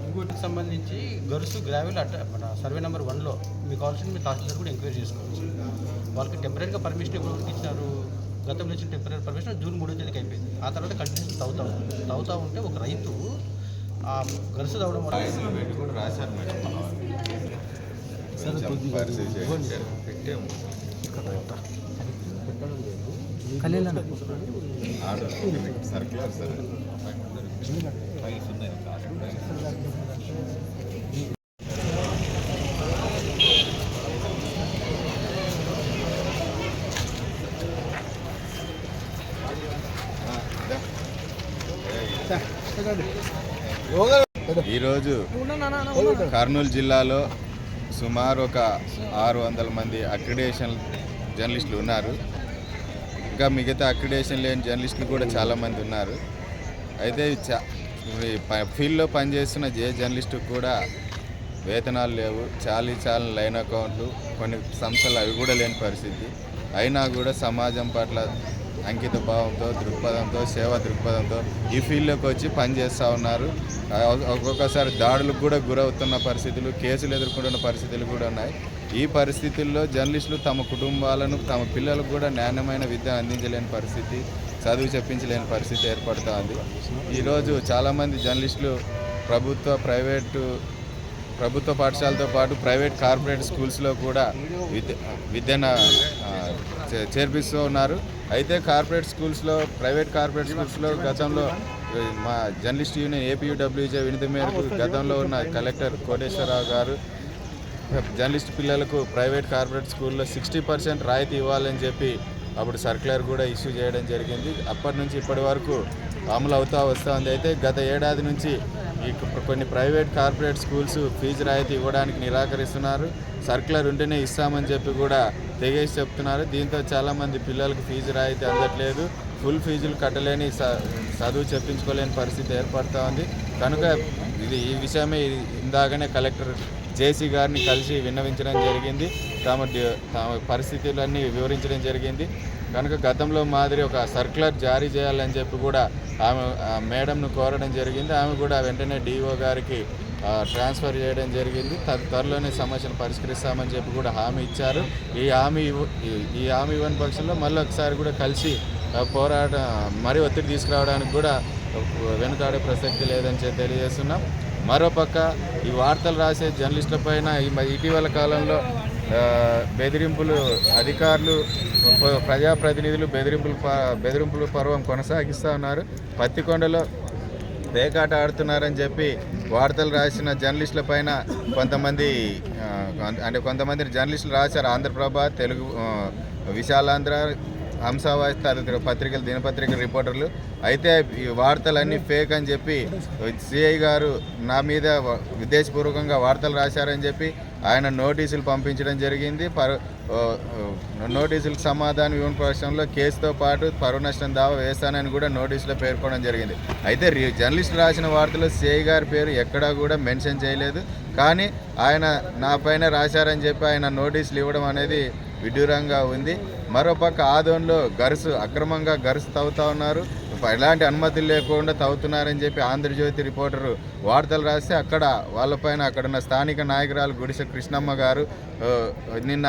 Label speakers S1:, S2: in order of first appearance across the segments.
S1: ఇంకోటికి సంబంధించి గరుసు గ్రావెల్ మన survey number 1లో మీకు కావాల్సిన మీ తహసీల్దార్ కూడా ఎంక్వైరీ చేసుకోవచ్చు. వాళ్ళకి టెంపరీగా పర్మిషన్ ఇప్పుడు ఇచ్చినారు. గతంలో ఇచ్చిన టెంపరీ పర్మిషన్ జూన్ 3వ తేదీకి అయిపోయింది. ఆ తర్వాత కంటిన్యూస్ తవ్వుతా ఉంటే ఒక రైతు ఆ గరుసు తవ్వడం వల్ల
S2: ఈరోజు కర్నూలు జిల్లాలో సుమారు ఒక 600 మంది అక్రిడేషన్ జర్నలిస్టులు ఉన్నారు. ఇంకా మిగతా అక్రిడేషన్ లేని జర్నలిస్టులు కూడా చాలామంది ఉన్నారు. అయితే ఫీల్డ్లో పనిచేస్తున్న జర్నలిస్టు కూడా వేతనాలు లేవు, చాలా లైన్ అకౌంట్లు, కొన్ని సంస్థలు అవి కూడా లేని పరిస్థితి. అయినా కూడా సమాజం పట్ల అంకిత భావంతో, దృక్పథంతో, సేవా దృక్పథంతో ఈ ఫీల్డ్లోకి వచ్చి పనిచేస్తూ ఉన్నారు. ఒక్కొక్కసారి దాడులకు కూడా గురవుతున్న పరిస్థితులు, కేసులు ఎదుర్కొంటున్న పరిస్థితులు కూడా ఉన్నాయి. ఈ పరిస్థితుల్లో జర్నలిస్టులు తమ కుటుంబాలను, తమ పిల్లలకు కూడా నాణ్యమైన విద్య అందించలేని పరిస్థితి, చదువు చెప్పించలేని పరిస్థితి ఏర్పడుతూ ఉంది. ఈరోజు చాలామంది జర్నలిస్టులు ప్రభుత్వ పాఠశాలతో పాటు ప్రైవేట్ కార్పొరేట్ స్కూల్స్లో కూడా విద్యను చేర్పిస్తూ ఉన్నారు. అయితే ప్రైవేట్ కార్పొరేట్ స్కూల్స్లో గతంలో మా జర్నలిస్ట్ యూనియన్ ఏపీయూడబ్ల్యూజే వినతి మేరకు గతంలో ఉన్న కలెక్టర్ కోటేశ్వరరావు గారు జర్నలిస్ట్ పిల్లలకు ప్రైవేట్ కార్పొరేట్ స్కూల్లో 60% రాయితీ ఇవ్వాలని చెప్పి అప్పుడు సర్క్యులర్ కూడా ఇష్యూ చేయడం జరిగింది. అప్పటి నుంచి ఇప్పటి వరకు అమలు అవుతూ వస్తుంది. అయితే గత ఏడాది నుంచి కొన్ని ప్రైవేట్ కార్పొరేట్ స్కూల్స్ ఫీజు రాయితీ ఇవ్వడానికి నిరాకరిస్తున్నారు. సర్క్యులర్ ఉంటేనే ఇస్తామని చెప్పి కూడా తెగేసి చెప్తున్నారు. దీంతో చాలామంది పిల్లలకు ఫీజు రాయితీ అందట్లేదు, ఫుల్ ఫీజులు కట్టలేని, చదువు చెప్పించుకోలేని పరిస్థితి ఏర్పడుతూ ఉంది. కనుక ఈ విషయమే ఇందాకనే కలెక్టర్ జేసీ గారిని కలిసి విన్నవించడం జరిగింది. తమ పరిస్థితులన్నీ వివరించడం జరిగింది. కనుక గతంలో మాదిరి ఒక సర్క్యులర్ జారీ చేయాలని చెప్పి కూడా ఆమె మేడంను కోరడం జరిగింది. ఆమె కూడా వెంటనే డిఓ గారికి ట్రాన్స్ఫర్ చేయడం జరిగింది. త్వరలోనే సమస్యను పరిష్కరిస్తామని చెప్పి కూడా హామీ ఇచ్చారు. ఈ హామీ ఇవ్వని పక్షంలో మళ్ళీ ఒకసారి కూడా కలిసి మరీ ఒత్తిడి తీసుకురావడానికి కూడా వెనుకాడే ప్రసక్తి లేదని తెలియజేస్తున్నాం. మరోపక్క ఈ వార్తలు రాసే జర్నలిస్టుల పైన ఇటీవల కాలంలో బెదిరింపులు, అధికారులు, ప్రజాప్రతినిధులు బెదిరింపుల పర్వం కొనసాగిస్తూ ఉన్నారు. పత్తికొండలో పేకాట ఆడుతున్నారని చెప్పి వార్తలు రాసిన జర్నలిస్టుల పైన కొంతమంది జర్నలిస్టులు రాశారు. ఆంధ్రప్రభ, తెలుగు, విశాలాంధ్ర, హంసావాయిస్ తదితర పత్రికలు, దినపత్రికల రిపోర్టర్లు. అయితే ఈ వార్తలన్నీ ఫేక్ అని చెప్పి సిఐ గారు నా మీద ఉద్దేశపూర్వకంగా వార్తలు రాశారని చెప్పి ఆయన నోటీసులు పంపించడం జరిగింది. నోటీసులకు సమాధానం ఇవ్వని పక్షంలో కేసుతో పాటు పరువు నష్టం దావా వేస్తానని కూడా నోటీసులో పేర్కొనడం జరిగింది. అయితే జర్నలిస్టులు రాసిన వార్తలో సిఐ గారి పేరు ఎక్కడా కూడా మెన్షన్ చేయలేదు. కానీ ఆయన నా పైన రాశారని చెప్పి ఆయన నోటీసులు ఇవ్వడం అనేది విడ్డూరంగా ఉంది. మరోపక్క ఆదోన్లో అక్రమంగా గరుసు తవ్వుతూ ఉన్నారు, ఎలాంటి అనుమతులు లేకుండా తవ్వుతున్నారని చెప్పి ఆంధ్రజ్యోతి రిపోర్టరు వార్తలు రాస్తే అక్కడున్న స్థానిక నాయకురాలు గుడిసె కృష్ణమ్మ గారు నిన్న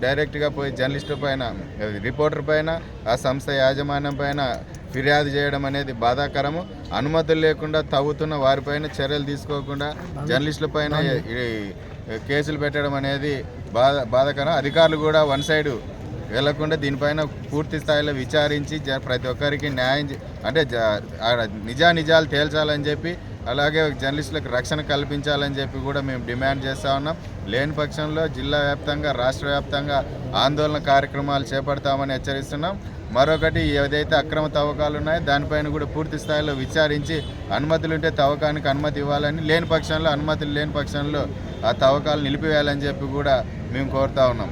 S2: డైరెక్ట్గా పోయి జర్నలిస్టు పైన, రిపోర్టర్ పైన, ఆ సంస్థ యాజమాన్యం పైన ఫిర్యాదు చేయడం అనేది బాధాకరము. అనుమతులు లేకుండా తవ్వుతున్న వారిపైన చర్యలు తీసుకోకుండా జర్నలిస్టుల పైన కేసులు పెట్టడం అనేది బాధాకరం. అధికారులు కూడా వన్ సైడ్ వెళ్లకుండా దీనిపైన పూర్తి స్థాయిలో విచారించి ప్రతి ఒక్కరికి న్యాయం నిజాలు తేల్చాలని చెప్పి, అలాగే జర్నలిస్టులకు రక్షణ కల్పించాలని చెప్పి కూడా మేము డిమాండ్ చేస్తూ ఉన్నాం. లేని పక్షంలో జిల్లా వ్యాప్తంగా, రాష్ట్ర వ్యాప్తంగా ఆందోళన కార్యక్రమాలు చేపడతామని హెచ్చరిస్తున్నాం. మరొకటి, ఏదైతే అక్రమ తవ్వకాలు ఉన్నాయో దానిపైన కూడా పూర్తి స్థాయిలో విచారించి అనుమతులుంటే తవ్వకానికి అనుమతి ఇవ్వాలని, అనుమతులు లేని పక్షంలో ఆ తవ్వకాలు నిలిపివేయాలని చెప్పి కూడా మేము కోరుతా ఉన్నాం.